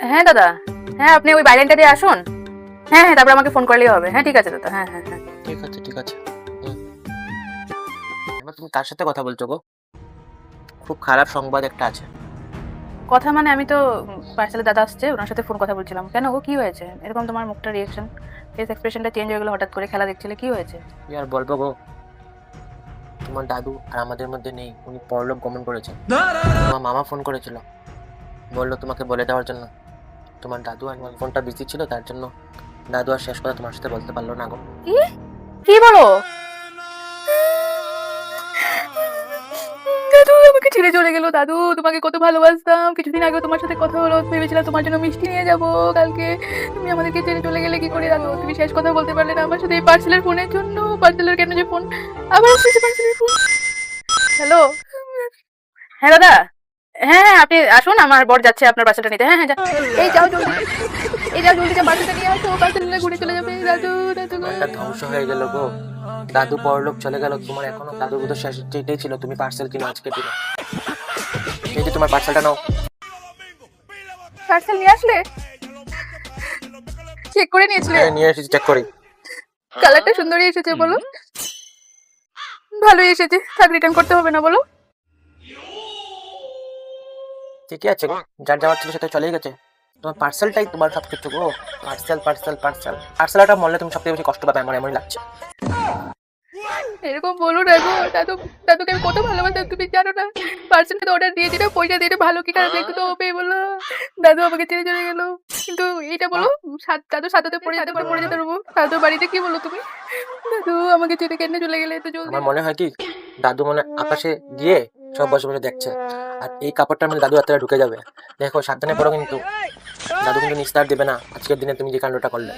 হ্যাঁ দাদা, হ্যাঁ আপনি ওই বাইরেনটা দিয়ে আসুন। হ্যাঁ হ্যাঁ, তারপর আমাকে ফোন করলেই হবে। হ্যাঁ ঠিক আছে দাদা, হ্যাঁ হ্যাঁ হ্যাঁ। ঠিক আছে ঠিক আছে। হুম। এবার তুমি কার সাথে কথা বলছো গো? খুব খারাপ সংবাদ একটা আছে। কথা মানে আমি তো পার্সেলের দাদা আসছে, ওনার সাথে ফোন কথা বলছিলাম। কেন গো, কি হয়েছে? এরকম তোমার মুখটা রিয়েকশন, ফেস এক্সপ্রেশনটা চেঞ্জ হয়ে গেলো হঠাৎ করে, খেলা দেখছিলে, কি হয়েছে? কি আর বলবো গো, তোমার দাদু আর আমাদের মধ্যে নেই, উনি পরলোক গমন করেছেন। তোমার মামা ফোন করেছিল, বললো তোমাকে বলে দেওয়ার জন্য। তোমার দাদু আর আমার ফোনটা বিজি ছিল, তার জন্য দাদু আর শেষ কথা তোমার সাথে বলতে পারলো না গো। কি কি বলো? দাদু আমাকে ছেড়ে চলে গেল। দাদু, তোমাকে কত ভালোবাসতাম, কিছুদিন আগে তোমার সাথে কথা হলো, ভেবেছিলাম তোমার জন্য মিষ্টি নিয়ে যাব কালকে। তুমি আমাদেরকে ছেড়ে চলে গেলে কি করে দাদু? তুমি শেষ কথা বলতে পারলে না আমার সাথে এই পার্সেলের ফোনের জন্য? পার্সেলের কেন যে ফোন আবার আসছে, পার্সেলের ফোন। হ্যালো। হ্যাঁ দাদা, হ্যাঁ হ্যাঁ আপনি আসুন, আমার বর যাচ্ছে আপনার পার্সেলটা নিতে। হ্যাঁ হ্যাঁ এই যাও জলদি, এই যাও জলদি, পার্সেলটা নিয়ে আসো, পার্সেলটা ঘুরে চলে যাবে। দাদু দাদু গো। একটা ধ্বংস হয়ে গেল গো, দাদু পরলোক চলে গেল, তোমার এখনো দাদুর বোধ শেষ এটাই ছিল, তুমি পার্সেল কিনো আজকে দিনে। এই যে তোমার পার্সেলটা নাও। পার্সেল নিয়ে আসলে? চেক করে নিয়েছিলে? হ্যাঁ নিয়ে এসেছি, চেক করি। কালারটা সুন্দরই এসেছে বলো, ভালোই এসেছে, থাক রিটার্ন করতে হবে না বলো। ঠিকই আছে গো, যার যাওয়ার ছিল সেটা চলেই গেছে। তোমার পার্সেলটাই তোমার সব কিছু গো। পার্সেল পার্সেল পার্সেল পার্সেলটা মরলে তুমি সবথেকে বেশি কষ্ট পাবে, আমার এমনই লাগছে। এরকম বলো না গো দাদু, দাদুকে আমি কত ভালোবাসতাম তুমি জানো না। পার্সেলটা তো অর্ডার দিয়ে দিলে, পয়সা দিয়ে দিলে, ভালো কি খারাপ দেখতে তো হবে বলো। দাদু আমাকে ছেড়ে চলে গেল, কিন্তু এটা বলো, দাদু সাথে পড়ে যেতে পারবো, দাদু বাড়িতে কি বলো তুমি? দাদু আমাকে ছেড়ে কেন চলে গেলে এত জলদি? আমার মনে হয় কি, দাদু মনে হয় আকাশে গিয়ে সব বসে বসে দেখছে, আর এই কাপড়টার মধ্যে দাদু হাতটা ঢুকে যাবে। দেখো সাবধানে পড়ো কিন্তু, দাদু কিন্তু নিস্তার দেবে না আজকের দিনে তুমি যে কাণ্ডটা করলে।